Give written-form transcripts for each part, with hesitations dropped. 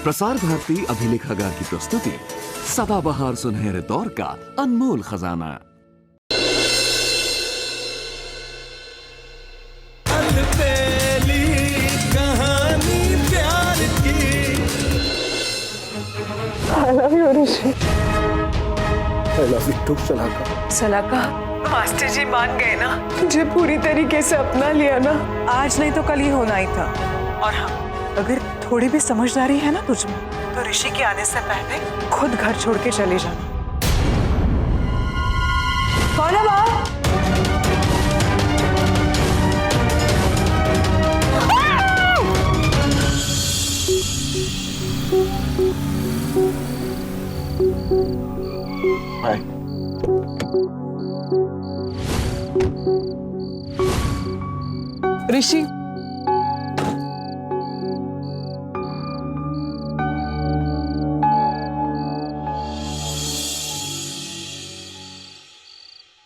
प्रसार भारती अभिलेखागार की प्रस्तुति सदाबहार सुनहरे दौर का अनमोल खजाना। अलबेली कहानी प्यार की। I love you, Rishi. I love you too, Salaka. Salaka, master ji मान गए ना? तुझे पूरी तरीके से अपना लिया ना? आज नहीं तो कल ही होना ही था। और हाँ, अगर थोड़ी भी समझदारी है ना तुझमें, तो ऋषि के आने से पहले खुद घर छोड़ के चले जाना। कौन है बाहर? हाय। ऋषि,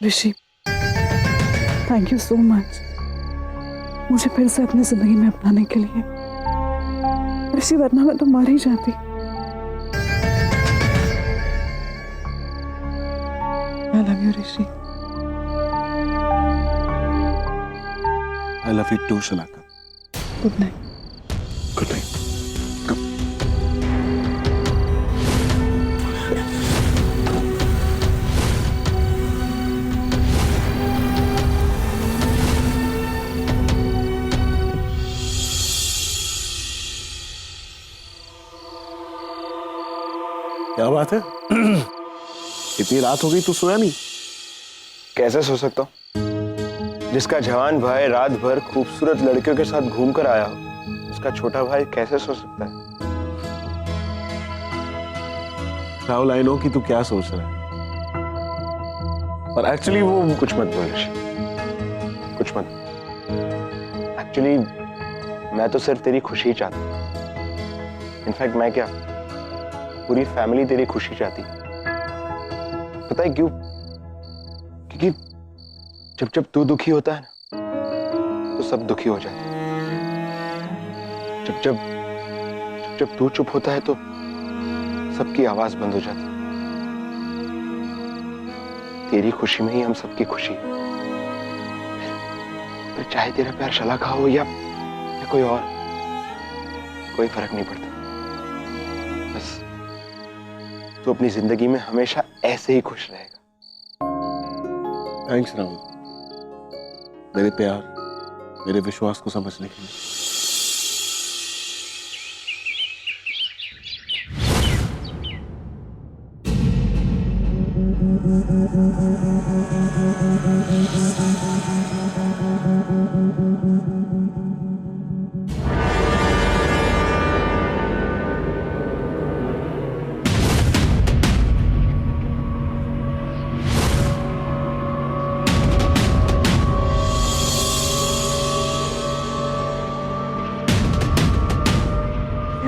ऋषि, थैंक यू सो मच मुझे फिर से अपनी जिंदगी में अपनाने के लिए। ऋषि, वरना मैं तो मर ही जाती। I love you, Rishi. I love you too, Salaka. Good night. Good night. क्या बात है? इतनी रात हो गई तू सोया नहीं? कैसे सो सकता हूँ? जिसका जवान भाई रात भर खूबसूरत लड़कियों के साथ घूम कर आया हो, उसका छोटा भाई कैसे सो सकता है? राहुल, आई नो कि तू क्या सोच रहा है, पर एक्चुअली वो कुछ मत बोल ऋषि, कुछ मत। एक्चुअली मैं तो सिर्फ तेरी खुशी ही चाहता हूँ। इनफैक्ट मैं क्या, पूरी फैमिली तेरी खुशी चाहती है। पता है क्यों? क्योंकि जब जब तू दुखी होता है ना, तो सब दुखी हो जाते हैं। जब तू चुप होता है तो सबकी आवाज बंद हो जाती है। तेरी खुशी में ही हम सबकी खुशी है। फिर चाहे तेरा प्यार सलाका हो या कोई और, कोई फर्क नहीं पड़ता। बस तू अपनी जिंदगी में हमेशा ऐसे ही खुश रहेगा। थैंक्स राहुल, मेरे प्यार, मेरे विश्वास को समझने के लिए।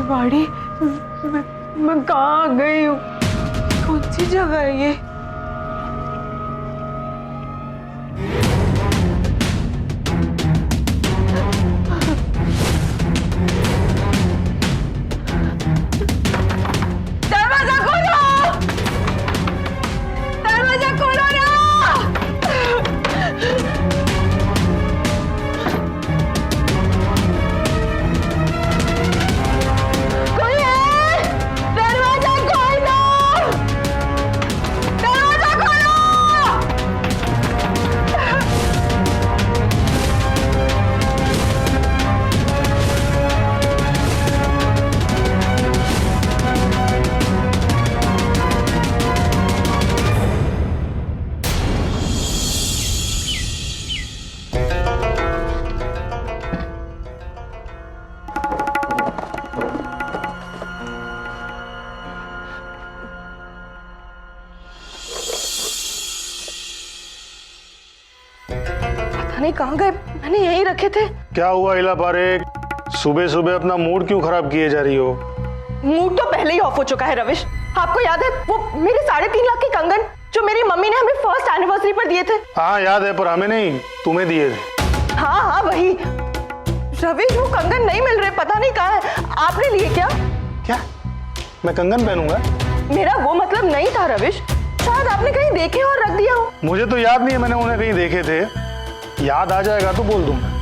बाड़ी, मैं कहाँ आ गई हूँ? कौन सी जगह है ये? दरवाजा खोलो! दरवाजा खोलो ना! नहीं, कहाँ गए? मैंने यहीं रखे थे। क्या हुआ इला पारेख, सुबह सुबह अपना मूड क्यों खराब किए जा रही हो? मूड तो पहले ही ऑफ हो चुका है रविश। आपको याद है वो मेरे 3.5 लाख के कंगन जो मेरी मम्मी ने हमें फर्स्ट एनिवर्सरी पर दिए थे? हाँ याद है, पर हमें नहीं, तुम्हें दिए थे। हाँ हाँ वही। रविश, वो कंगन नहीं मिल रहे, पता नहीं कहाँ है। आपने लिए क्या? क्या मैं कंगन पहनूंगा। मेरा वो मतलब नहीं था रविश, शायद आपने कहीं देखे और रख दिया हो। मुझे तो याद नहीं है मैंने उन्हें कहीं देखे थे, याद आ जाएगा तो बोल दूंगा।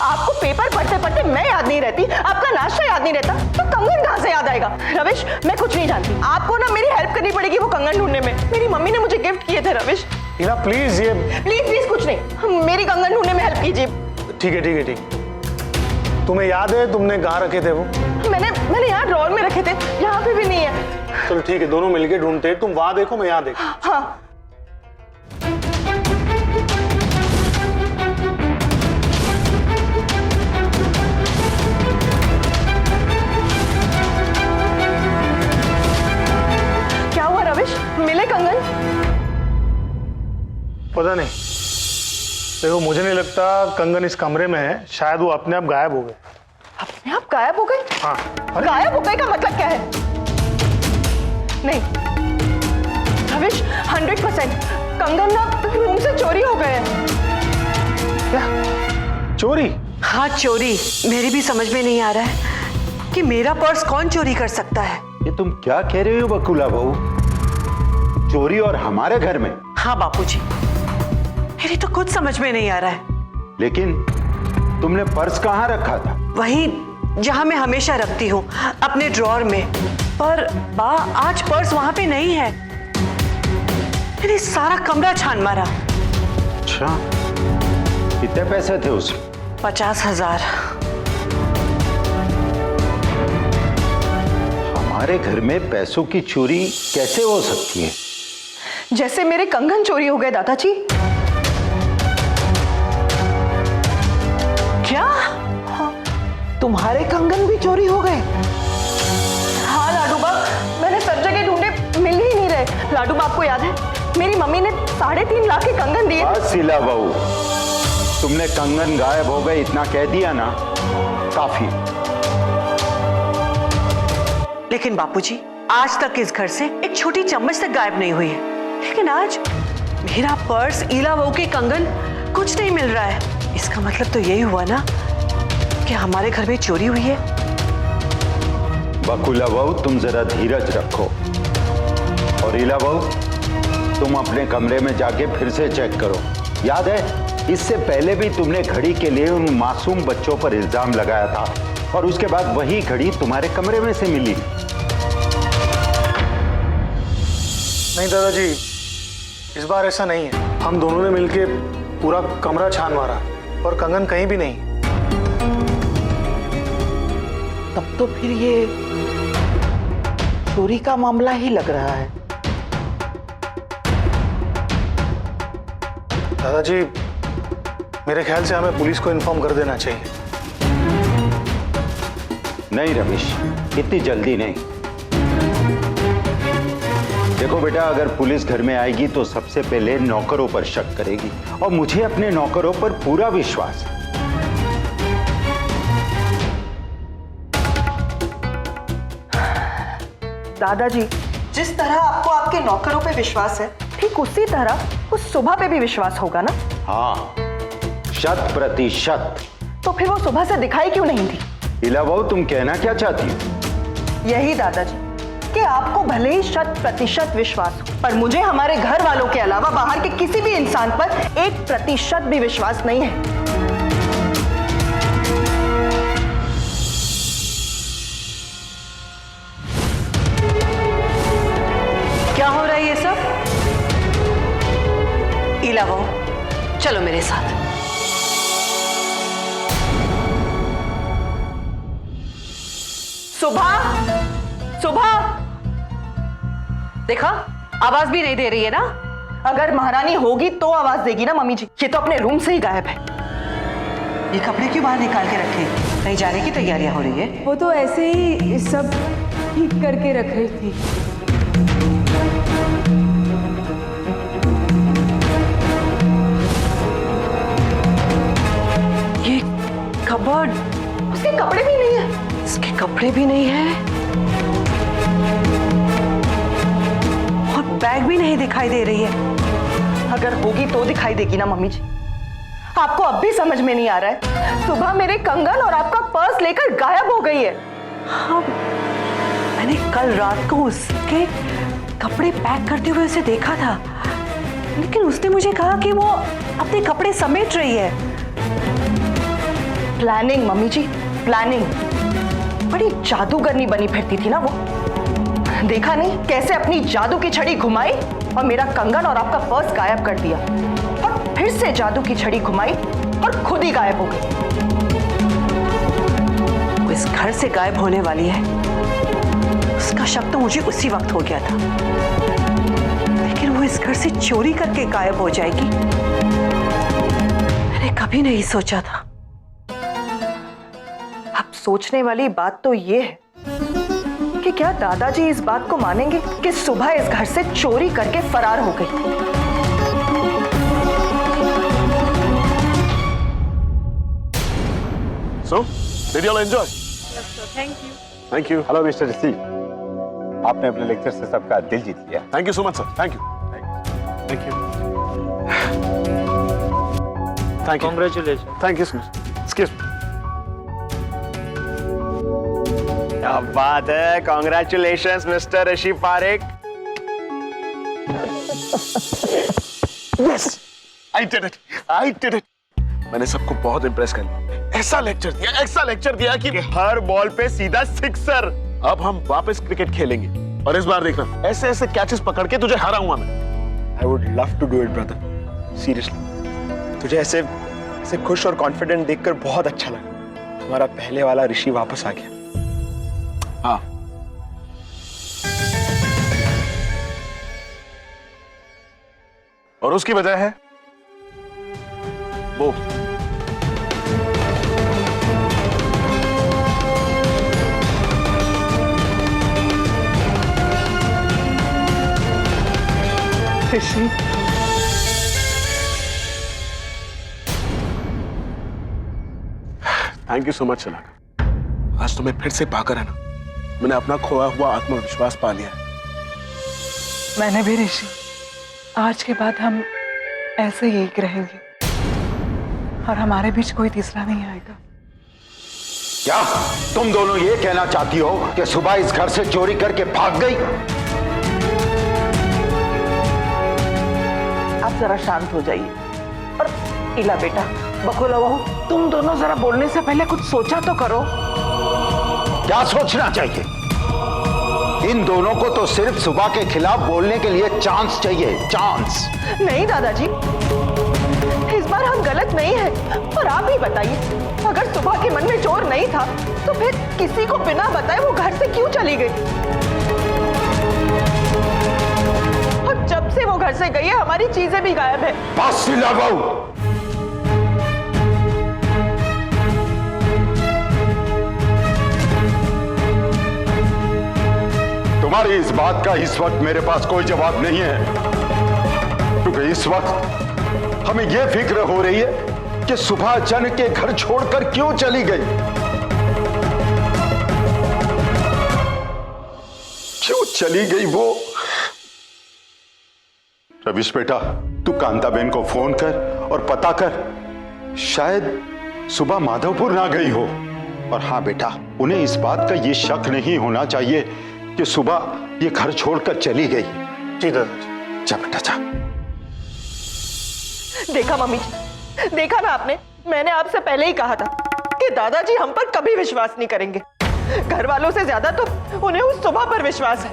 आपको पेपर पढ़ते पढ़ते मैं याद नहीं रहती, आपका नाश्ता याद नहीं रहता, तो कंगन कहाँ से याद आएगा? रविश, मैं कुछ नहीं जानती, आपको ना मेरी हेल्प करनी पड़ेगी वो कंगन ढूंढने में। मेरी मम्मी ने मुझे गिफ्ट किए थे रविश। ईला प्लीज, ये प्लीज कुछ नहीं, मेरी कंगन ढूंढने में हेल्प कीजिए। ठीक है ठीक है ठीक है। तुम्हें याद है तुमने कहाँ रखे थे वो? मैंने यहाँ ड्रॉर में रखे थे, यहाँ पे भी नहीं है। चलो ठीक है, दोनों मिलके ढूंढते हैं। तुम वहां देखो, मैं यहाँ देखो। हाँ। क्या हुआ रविश, मिले कंगन? पता नहीं, देखो मुझे नहीं लगता कंगन इस कमरे में है, शायद वो अपने आप गायब हो गए। अपने आप गायब हो गए? हाँ। गायब हो गए का मतलब क्या है? नहीं रविश, 100% कंगन ना रूम से चोरी हो गए हैं। क्या चोरी? हाँ चोरी। मेरी भी समझ में नहीं आ रहा है कि मेरा पर्स कौन चोरी कर सकता है। ये तुम क्या कह रहे हो बकुला बहू? चोरी और हमारे घर में? हाँ बापूजी, मेरी तो कुछ समझ में नहीं आ रहा है। लेकिन तुमने पर्स कहाँ रखा था? वही जहां मैं हमेशा रखती हूँ, अपने ड्रॉर में। पर बा, आज पर्स वहां पे नहीं है। मैंने सारा कमरा छान मारा। अच्छा, कितने पैसे थे उसमें? 50,000। हमारे घर में पैसों की चोरी कैसे हो सकती है? जैसे मेरे कंगन चोरी हो गए दादाजी। क्या? तुम्हारे कंगन भी चोरी हो गए? हाँ लाडूबा, मैंने सब जगह ढूंढे, मिल ही नहीं रहे। लाडूबा, आपको याद है मेरी मम्मी ने 3.5 लाख के कंगन दिए। बस शीला बहू, तुमने कंगन गायब हो गए इतना कह दिया ना, काफी। लेकिन बापूजी, आज तक इस घर से एक छोटी चम्मच तक गायब नहीं हुई है। लेकिन आज मेरा पर्स, ईला बहू के कंगन, कुछ नहीं मिल रहा है। इसका मतलब तो यही हुआ ना कि हमारे घर में चोरी हुई है। बकुला बहू, तुम जरा धीरज रखो। और ईला बहू, तुम अपने कमरे में जाके फिर से चेक करो। याद है, इससे पहले भी तुमने घड़ी के लिए उन मासूम बच्चों पर इल्जाम लगाया था, और उसके बाद वही घड़ी तुम्हारे कमरे में से मिली। नहीं दादाजी, इस बार ऐसा नहीं है। हम दोनों ने मिलके पूरा कमरा छान मारा और कंगन कहीं भी नहीं। तब तो फिर ये चोरी का मामला ही लग रहा है। दादाजी, मेरे ख्याल से हमें पुलिस को इन्फॉर्म कर देना चाहिए। नहीं रमेश, इतनी जल्दी नहीं। देखो बेटा, अगर पुलिस घर में आएगी तो सबसे पहले नौकरों पर शक करेगी, और मुझे अपने नौकरों पर पूरा विश्वास है। दादाजी, जिस तरह आपको आपके नौकरों पे विश्वास है, ठीक उसी तरह उस सुबह पे भी विश्वास होगा ना? हाँ, 100%। तो फिर वो सुबह से दिखाई क्यों नहीं थी? ईला बहू, तुम कहना क्या चाहती हो? यही दादाजी, कि आपको भले ही 100% विश्वास हो, पर मुझे हमारे घर वालों के अलावा बाहर के किसी भी इंसान पर 1% भी विश्वास नहीं है। क्या हो रहा है ये सब? ईला बहू, चलो मेरे साथ। सुबह देखा, आवाज भी नहीं दे रही है ना? अगर महारानी होगी तो आवाज देगी ना मम्मी जी। ये तो अपने रूम से ही गायब है। ये कपड़े क्यों बाहर निकाल के रखे? कहीं जाने की तैयारियां हो रही है? वो तो ऐसे ही सब ठीक करके रख रही थी। ये कबर्ड, उसके कपड़े भी नहीं है। इसके कपड़े भी नहीं है और बैग भी नहीं दिखाई दे रही है। अगर होगी तो दिखाई देगी ना मम्मी जी। आपको अब भी समझ में नहीं आ रहा है? सुबह मेरे कंगन और आपका पर्स लेकर गायब हो गई है। हाँ, मैंने कल रात को उसके कपड़े पैक करते हुए उसे देखा था, लेकिन उसने मुझे कहा कि वो अपने कपड़े समेट रही है। प्लानिंग मम्मी जी, प्लानिंग। बड़ी जादूगरनी बनी फिरती थी ना वो। देखा नहीं कैसे अपनी जादू की छड़ी घुमाई और मेरा कंगन और आपका पर्स गायब कर दिया, और फिर से जादू की छड़ी घुमाई और खुद ही गायब हो गई। वो इस घर से गायब होने वाली है, उसका शक तो मुझे उसी वक्त हो गया था, लेकिन वो इस घर से चोरी करके गायब हो जाएगी, मैंने कभी नहीं सोचा था। अब सोचने वाली बात तो ये है कि क्या दादाजी इस बात को मानेंगे कि सुबह इस घर से चोरी करके फरार हो गई? So, did you all enjoy? Thank you. Hello mister Rishi, आपने अपने लेक्चर से सबका दिल जीत लिया। Thank you so much, sir. Thank you. Thank you. Thank you. Congratulations. Thank you so much. Excuse me. क्या बात है, congratulations mister Rishi Parekh. Yes, I did it. I did it. मैंने सबको बहुत इम्प्रेस कर लिया। ऐसा लेक्चर दिया कि हर बॉल पे सीधा सिक्सर। अब हम वापस क्रिकेट खेलेंगे, और इस बार देखना ऐसे ऐसे कैचेस पकड़ के तुझे हराऊंगा मैं। I would love to do it, brother. Seriously. तुझे ऐसे खुश और कॉन्फिडेंट देखकर बहुत अच्छा लगा। हमारा पहले वाला ऋषि वापस आ गया। हाँ, और उसकी वजह है वो ऋषि, थैंक यू सो मच शलाका। आज तुम्हें फिर से पाकर है ना, मैंने अपना खोया हुआ आत्मविश्वास पा लिया। मैंने भी ऋषि। आज के बाद हम ऐसे ही एक रहेंगे और हमारे बीच कोई तीसरा नहीं आएगा। क्या तुम दोनों ये कहना चाहती हो कि सुबह इस घर से चोरी करके भाग गई? आप जरा शांत हो जाइए। और इला बेटा, बकुला बहू, तुम दोनों जरा बोलने से पहले कुछ सोचा तो करो। क्या सोचना चाहिए? इन दोनों को तो सिर्फ सुबह के खिलाफ बोलने के लिए चांस चाहिए, चांस। नहीं दादाजी, इस बार हम गलत नहीं हैं। और आप ही बताइए, अगर सुबह के मन में चोर नहीं था तो फिर किसी को बिना बताए वो घर से क्यों चली गई? और जब से वो घर से गई है हमारी चीजें भी गायब है। बस इला बहू, तुम्हारी इस बात का इस वक्त मेरे पास कोई जवाब नहीं है, क्योंकि इस वक्त हमें यह फिक्र हो रही है कि सुबह अचानक के घर छोड़कर क्यों चली गई। क्यों चली गई वो? रविश बेटा, तू कांताबेन को फोन कर और पता कर, शायद सुबह माधवपुर ना गई हो। और हाँ बेटा, उन्हें इस बात का ये शक नहीं होना चाहिए कि सुबह ये घर छोड़कर चली गई। जी दादाजी। जा बेटा जा। देखा मम्मी जी, देखा ना आपने, मैंने आपसे पहले ही कहा था कि दादाजी हम पर कभी विश्वास नहीं करेंगे। घर वालों से ज्यादा तो उन्हें उस सुबह पर विश्वास है।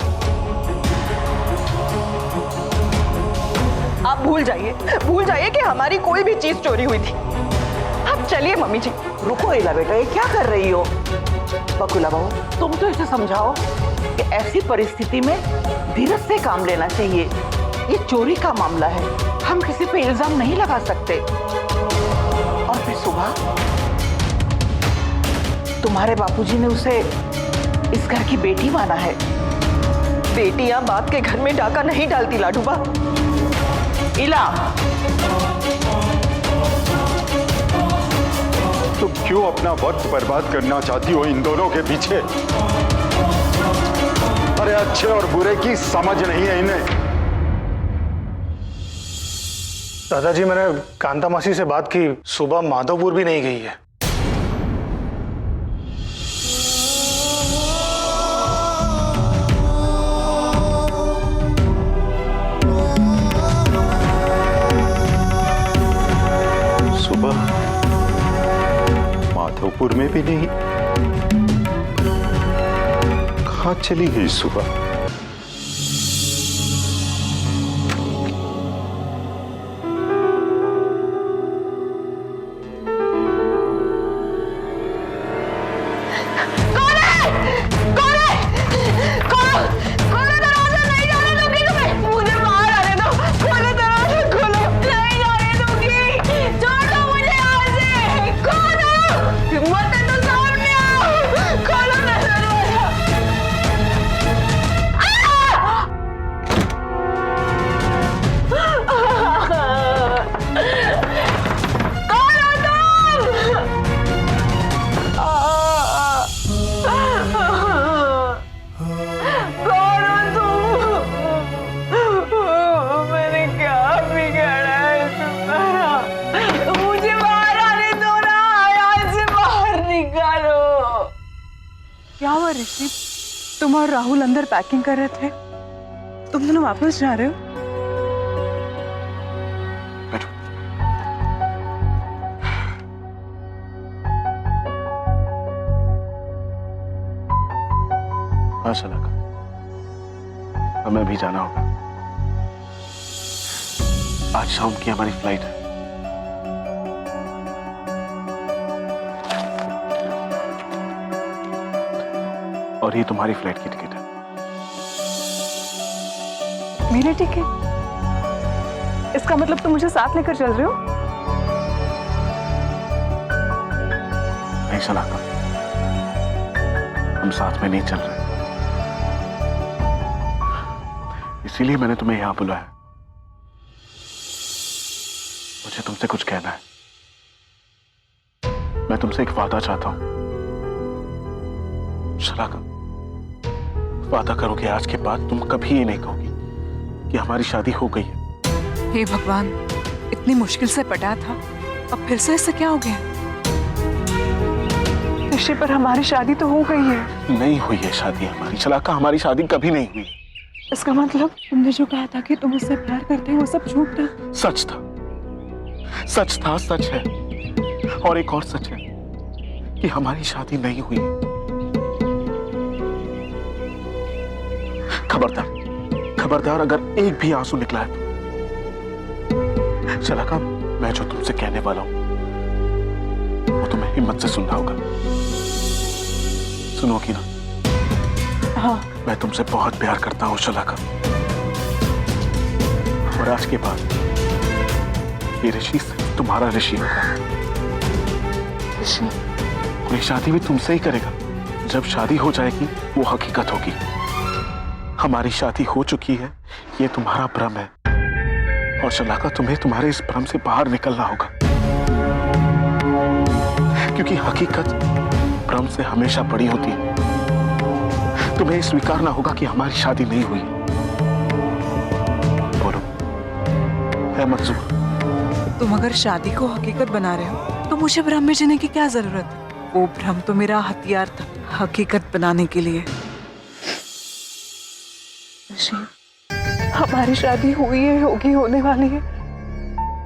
आप भूल जाइए कि हमारी कोई भी चीज चोरी हुई थी। अब चलिए मम्मी जी। रुको इला बेटा, ये क्या कर रही हो? बकुला बहू, तुम तो इसे समझाओ कि ऐसी परिस्थिति में धीरज से काम लेना चाहिए। ये चोरी का मामला है, हम किसी पे इल्जाम नहीं लगा सकते। और फिर सुबह तुम्हारे बापूजी ने उसे इस घर की बेटी माना है। बेटियां बाप के घर में डाका नहीं डालती लाडूबा। इला, तुम क्यों अपना वक्त बर्बाद करना चाहती हो इन दोनों के पीछे? अरे अच्छे और बुरे की समझ नहीं है इन्हें। दादाजी, मैंने कांता मासी से बात की, सुबह माधवपुर भी नहीं गई है। सुबह माधवपुर में भी नहीं, कहाँ चली गई सुबह? क्या हुआ ऋषि? तुम और राहुल अंदर पैकिंग कर रहे थे, तुम दोनों वापस जा रहे हो? बैठो। हाँ शलाका, हमें भी जाना होगा। आज शाम की हमारी फ्लाइट है। और ये तुम्हारी फ्लाइट की टिकट है। मेरी टिकट? इसका मतलब तुम मुझे साथ लेकर चल रहे हो? नहीं शलाका, हम साथ में नहीं चल रहे, इसीलिए मैंने तुम्हें यहां बुलाया। मुझे तुमसे कुछ कहना है। मैं तुमसे एक वादा चाहता हूं। शलाका, वादा करो कि आज के बाद तुम कभी ये नहीं कहोगी कि हमारी शादी हो गई है। हे भगवान, इतनी मुश्किल से पटा था, अब फिर से इससे क्या हो गया? ऋषि, पर हमारी शादी तो हो गई है। नहीं हुई है शादी हमारी शलाका, हमारी शादी कभी नहीं हुई। इसका मतलब तुमने जो कहा था कि तुम उससे प्यार करते हो वो सब झूठ था? सच था, सच था, सच है। और एक और सच है कि हमारी शादी नहीं हुई। खबरदार, खबरदार, अगर एक भी आंसू निकला है तो शलाका, मैं जो तुमसे कहने वाला हूं वो तुम्हें हिम्मत से सुनना होगा। सुनोगी ना? हाँ। मैं तुमसे बहुत प्यार करता हूं शलाका, और आज के बाद ये ऋषि तुम्हारा ऋषि होगा। ऋषि? और ये शादी भी तुमसे ही करेगा। जब शादी हो जाएगी वो हकीकत होगी। हमारी शादी हो चुकी है, ये तुम्हारा भ्रम है। और शलाका, तुम्हें तुम्हारे इस भ्रम से बाहर निकलना होगा, क्योंकि हकीकत भ्रम से हमेशा बड़ी होती है। तुम्हें स्वीकारना होगा कि हमारी शादी नहीं हुई। बोलो, है मंजूर? तुम अगर शादी को हकीकत बना रहे हो तो मुझे भ्रम में जीने की क्या जरूरत है? वो भ्रम तो मेरा हथियार था हकीकत बनाने के लिए। हमारी शादी हुई है, होगी, होने वाली है,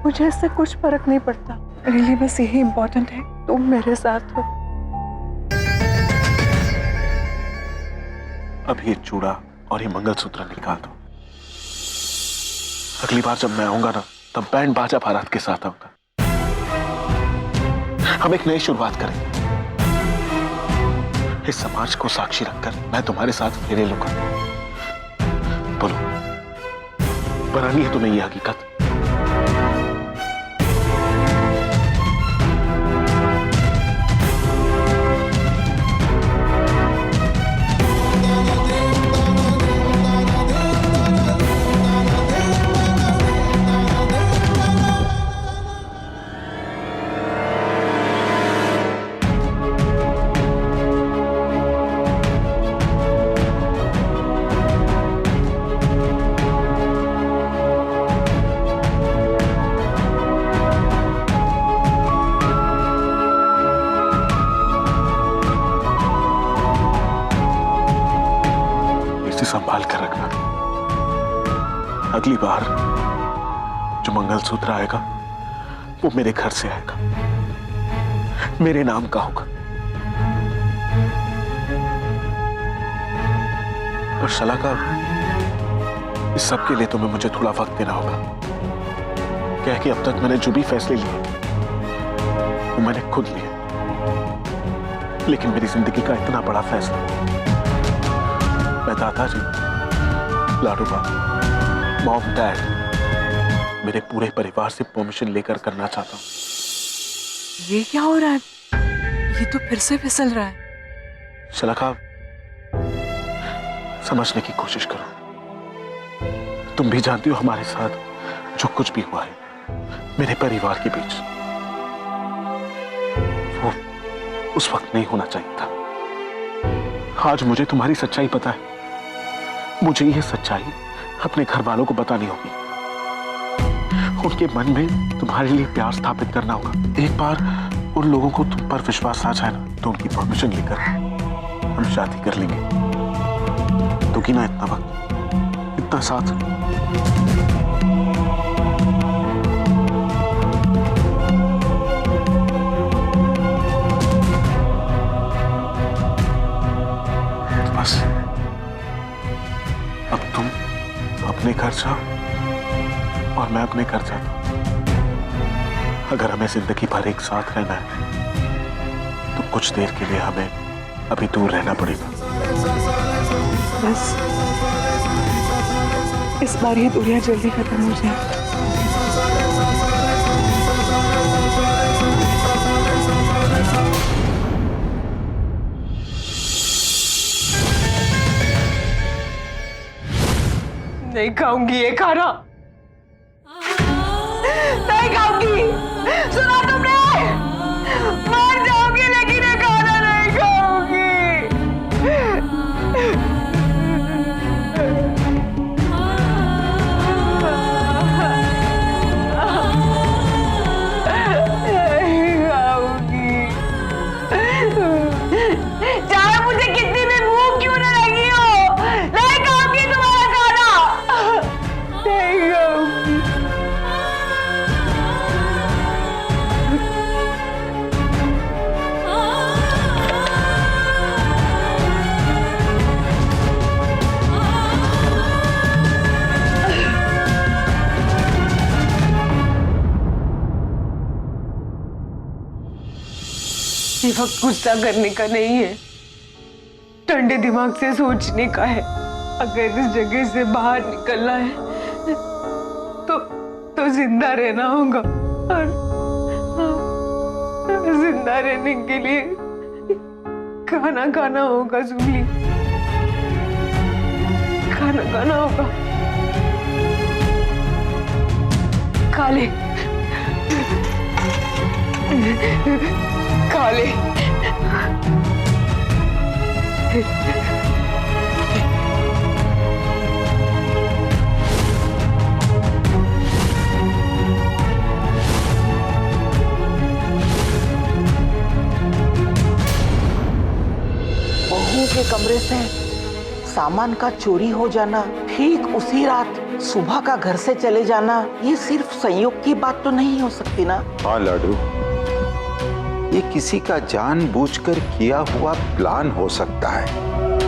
मुझे इससे कुछ फर्क नहीं पड़ता। मेरे लिए बस यही इम्पोर्टेंट है, तुम मेरे साथ हो। अब ये चूड़ा और ये मंगलसूत्र निकाल दो। अगली बार जब मैं आऊंगा ना, तब बैंड बाजा बारात के साथ आऊंगा। हम एक नई शुरुआत करेंगे। इस समाज को साक्षी रखकर मैं तुम्हारे साथ फेरे लूंगा। बोलो, बनानी है तुम्हें ये हकीकत? अगली बार जो मंगलसूत्र आएगा वो मेरे घर से आएगा, मेरे नाम का होगा। पर शलाका, इस सब के लिए तुम्हें मुझे थोड़ा वक्त देना होगा। क्या है कि अब तक मैंने जो भी फैसले लिए वो मैंने खुद लिए, लेकिन मेरी जिंदगी का इतना बड़ा फैसला मैं दादाजी, लाडूबा, मॉम, डैड, मेरे पूरे परिवार से परमिशन लेकर करना चाहता हूँ। ये क्या हो रहा है? ये तो फिर से फिसल रहा है। शलाका, समझने की कोशिश करो। तुम भी जानती हो हमारे साथ जो कुछ भी हुआ है मेरे परिवार के बीच, वो उस वक्त नहीं होना चाहिए था। आज मुझे तुम्हारी सच्चाई पता है। मुझे यह सच्चाई अपने घर वालों को बतानी होगी। उनके मन में तुम्हारे लिए प्यार स्थापित करना होगा। एक बार उन लोगों को तुम पर विश्वास आ जाए ना, तो उनकी परमिशन लेकर हम शादी कर लेंगे। तो कि ना इतना वक्त, इतना साथ। बस अब तुम अपने घर जाओ और मैं अपने घर जाता हूं। अगर हमें जिंदगी भर एक साथ रहना है तो कुछ देर के लिए हमें अभी दूर रहना पड़ेगा। बस इस बार ये दूरियां जल्दी खत्म हो जाए। नहीं खाऊंगी ये खाना, नहीं खाऊंगी। सुना तुमने? मर जाऊंगी लेकिन ये खाना नहीं खाऊंगी। नहीं खाऊंगी, चाहे मुझे कितनी भी भूख क्यों न लगी हो, नहीं खाऊंगी तुम्हारा खाना। नहीं खाऊंगी। ये वक्त गुस्सा करने का नहीं है, ठंडे दिमाग से सोचने का है। अगर इस जगह से बाहर निकलना है तो जिंदा रहना होगा, और जिंदा रहने के लिए खाना खाना होगा। जुबली, खाना खाना होगा। खा ले, खा ले। बहू के कमरे से सामान का चोरी हो जाना, ठीक उसी रात सुबह का घर से चले जाना, ये सिर्फ संयोग की बात तो नहीं हो सकती ना? हाँ लाडू, ये किसी का जानबूझकर किया हुआ प्लान हो सकता है।